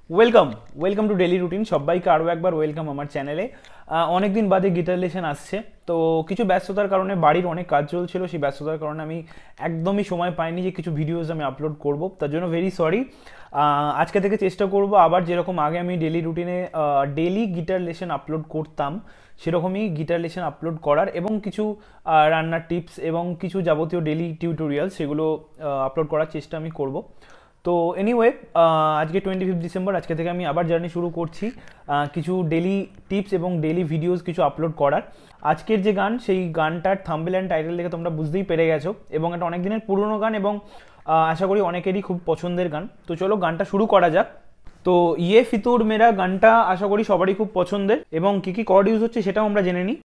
Welcome to daily routine. সবাইকে আরও একবার ওয়েলকাম আমার চ্যানেলে। অনেক দিন বাদে গিটার লেসন আসছে, তো কিছু ব্যস্ততার কারণে, বাড়ির অনেক কাজ চলছিল, সেই ব্যস্ততার কারণে আমি একদমই সময় পাইনি যে কিছু ভিডিওস আমি আপলোড করব। তার জন্য ভেরি সরি। আজকে থেকে চেষ্টা করব আবার যেরকম আগে আমি ডেলি রুটিনে ডেলি গিটার লেসন আপলোড করতাম সেরকমই গিটার লেসন আপলোড করার, এবং কিছু রান্নার টিপস এবং কিছু যাবতীয় ডেলি টিউটোরিয়াল সেগুলো আপলোড করার চেষ্টা আমি করব। তো এনিওয়ে, আজকে 25 ডিসেম্বর, আজকে থেকে আমি আবার জার্নি শুরু করছি কিছু ডেলি টিপস এবং ডেলি ভিডিওস কিছু আপলোড করার। আজকের যে গান, সেই গানটার থাম্বনেল অ্যান্ড টাইটেল দেখে তোমরা বুঝতেই পেরে গেছো, এবং এটা অনেক দিনের পুরনো গান এবং আশা করি অনেকেরই খুব পছন্দের গান। তো চলো গানটা শুরু করা যাক। তো ইয়ে ফিতুর মেরা গানটা আশা করি সবারই খুব পছন্দের, এবং কী কী কর্ড ইউজ হচ্ছে সেটাও আমরা জেনে নিই।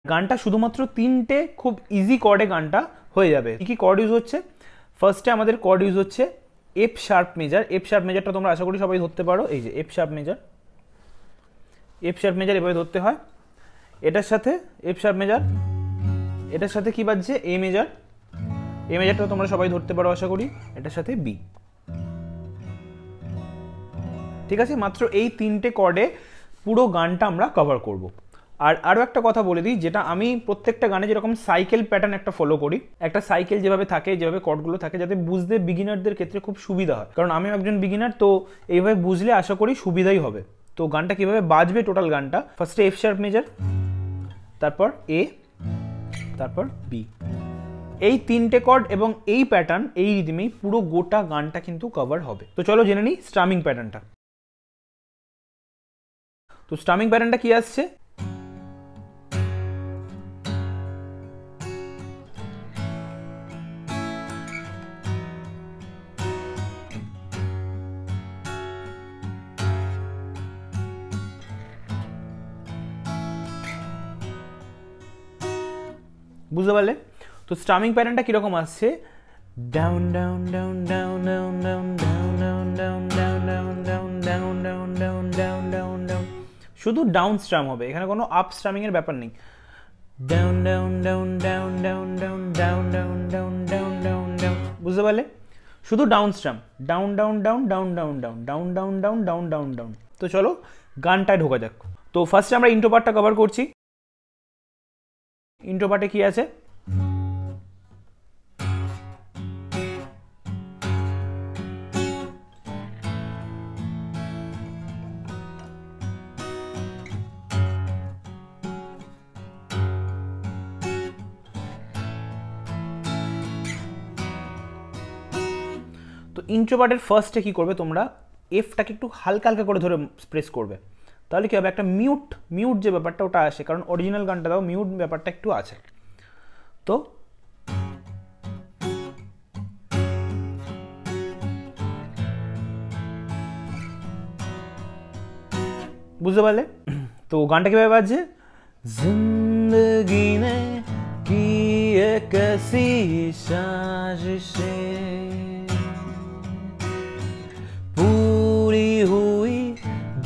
গানটা শুধুমাত্র 3টে খুব ইজি কর্ডে গানটা হয়ে যাবে। কী কী কর্ড ইউজ হচ্ছে? ফার্স্টে আমাদের কর্ড ইউজ হচ্ছে F sharp major. F sharp মেজারটা তোমরা আশা করি সবাই ধরতে পারো। এই যে F sharp major, F sharp major এভাবে ধরতে হয়। এটার সাথে এফ শার্প মেজার, এটার সাথে কি বাজছে? এ মেজার। এ মেজারটা তোমরা সবাই ধরতে পারো আশা করি। এটার সাথে বি। ঠিক আছে, মাত্র এই 3টে কর্ডে পুরো গানটা আমরা কভার করব। আর আরও একটা কথা বলে দিই, যেটা আমি প্রত্যেকটা গানে যেরকম সাইকেল প্যাটার্ন একটা ফলো করি, একটা সাইকেল যেভাবে থাকে, যেভাবে কর্ডগুলো থাকে, যাতে বুঝতে বিগিনারদের ক্ষেত্রে খুব সুবিধা হয়, কারণ আমিও একজন বিগিনার, তো এইভাবে বুঝলে আশা করি সুবিধাই হবে। তো গানটা কীভাবে বাজবে, টোটাল গানটা ফার্স্টে এফ শার্প মেজার, তারপর এ, তারপর বি। এই 3টে কর্ড এবং এই প্যাটার্ন, এই রিদিমেই পুরো গোটা গানটা কিন্তু কভার হবে। তো চলো জেনে নিই স্ট্রামিং প্যাটার্নটা। তো স্ট্রামিং প্যাটার্নটা কি আসছে? বুঝতে পারলে? তো স্ট্রামিং প্যাটার্নটা কিরকম আসছে? Down down down down down down down down down down down down down down down down down. শুধু ডাউন স্ট্রাম হবে, এখানে কোনো আপ স্ট্রামিং এর ব্যাপার নেই। Down down down down down down down down down down down down. বুঝতে পারলে? শুধু down strum, down down down down down down down down down down down down. তো চলো গানটায় ঢোকা যাক। তো ফার্স্টে আমরা ইন্ট্রো পার্টটা কভার করছি। ইন্ট্রো পার্টে কি আছে? তো ইন্ট্রো পার্টের ফার্স্টে কি করবে তোমরা? এফটাকে একটু হালকা হালকা করে ধরে প্রেস করবে, তাহলে কি হবে? একটা মিউট যে ব্যাপারটা ওটা আসে, কারণ অরিজিনাল গানটা দাও মিউট ব্যাপারটা একটু আছে। তো বুঝতে পারলে? তো গানটা কিভাবে বাজছে? জিন্দগি নে কি এক ऐसी साजिशें पूरी हुई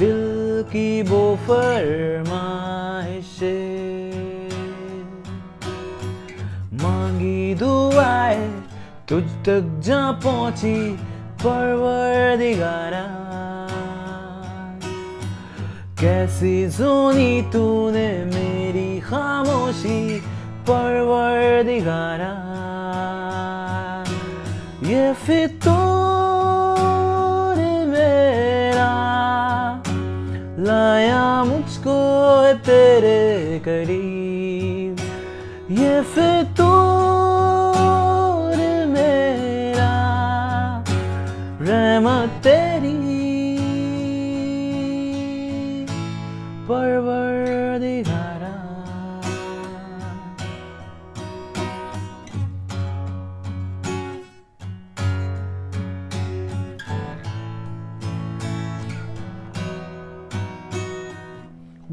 दिल की वो फरमाइशें, मांगी दुआएं तुझ तक जा पहुंची परवरदिगारा, कैसी सुनी तूने मेरी खामोशी परवरदिगारा, ये फितूर मेरा लाया मुझको तेरे करीब, ये फितूर मेरा रहमत तेरी परवरदिगारा।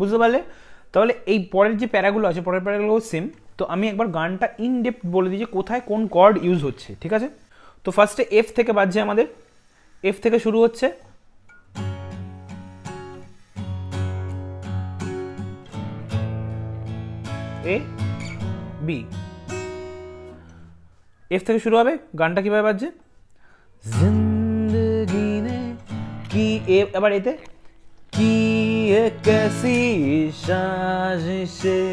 বুঝতে পারলে? তাহলে এই পরের যে প্যারাগুলো আছে, পরের প্যারাগুলো সেম। তো আমি একবার গানটা ইন ডেপথ বলে দিই যে কোথায় কোন কর্ড ইউজ হচ্ছে, ঠিক আছে? তো ফার্স্টে এফ থেকে বাজছে আমাদের, এফ থেকে শুরু হচ্ছে, এ বি, এফ থেকে শুরু হবে। গানটা কিভাবে বাজছে? জিন্দগি নে এবার এতে কি कैसी साजिशें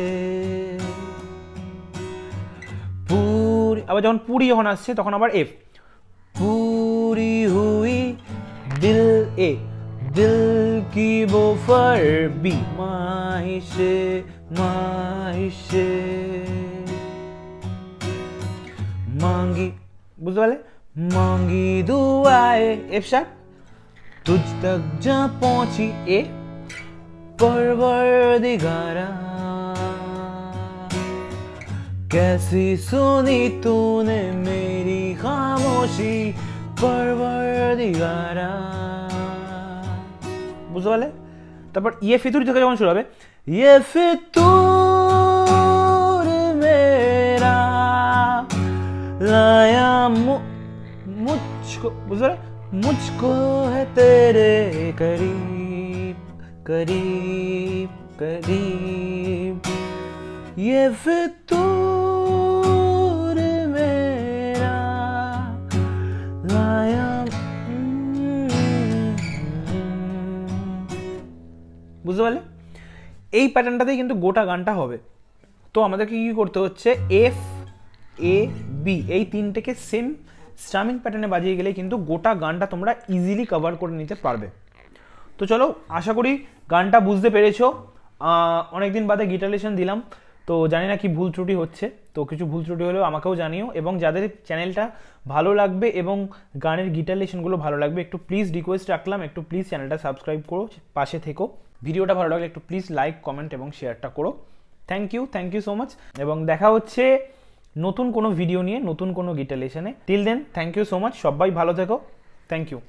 पूरी, আবার যখন पूरी যখন আসছে তখন আবার এফ, पूरी हुई दिल ए दिल की वो फरबी माहिशे माहिशे मांगी, বুঝতে পারলে? मांगी दुआएं एफ शार्प, तुझ तक जा पहुंची ए परवरदिगारा, कैसी सुनी तूने मेरी खामोशी परवरदिगारा, বুঝতে পারলে? তারপর ইয়ে ফিতুর থেকে যখন শুরু হবে, ये फितूर मेरा लाया मुझको, बुझते पारले? मुझको है तेरे करीब करीब करीब, ये फितूर मेरा लाया, বুঝতে পারলে? এই প্যাটার্নটাতেই কিন্তু গোটা গানটা হবে। তো আমাদেরকে কি করতে হচ্ছে, এফ এ বি এই তিনটেকে সেম স্ট্রামিং প্যাটার্নে বাজিয়ে গেলে কিন্তু গোটা গানটা তোমরা ইজিলি কভার করে নিতে পারবে। তো চলো, আশা করি গানটা বুঝতে পেরেছো। অনেকদিন বাদে গিটার লেসন দিলাম, তো জানি না কি ভুল ত্রুটি হচ্ছে, তো কিছু ভুল ত্রুটি হলেও আমাকেও জানিও। এবং যাদের চ্যানেলটা ভালো লাগবে এবং গানের গিটার লেসনগুলো ভালো লাগবে, একটু প্লিজ রিকোয়েস্ট রাখলাম, একটু প্লিজ চ্যানেলটা সাবস্ক্রাইব করো, পাশে থেকো। ভিডিওটা ভালো লাগলে একটু প্লিজ লাইক, কমেন্ট এবং শেয়ারটা করো। থ্যাংক ইউ সো মাচ, এবং দেখা হচ্ছে নতুন কোনো ভিডিও নিয়ে, নতুন কোনো গিটার লেসনে। Till then, thank you so much, সবাই ভালো থেকো, থ্যাংক ইউ।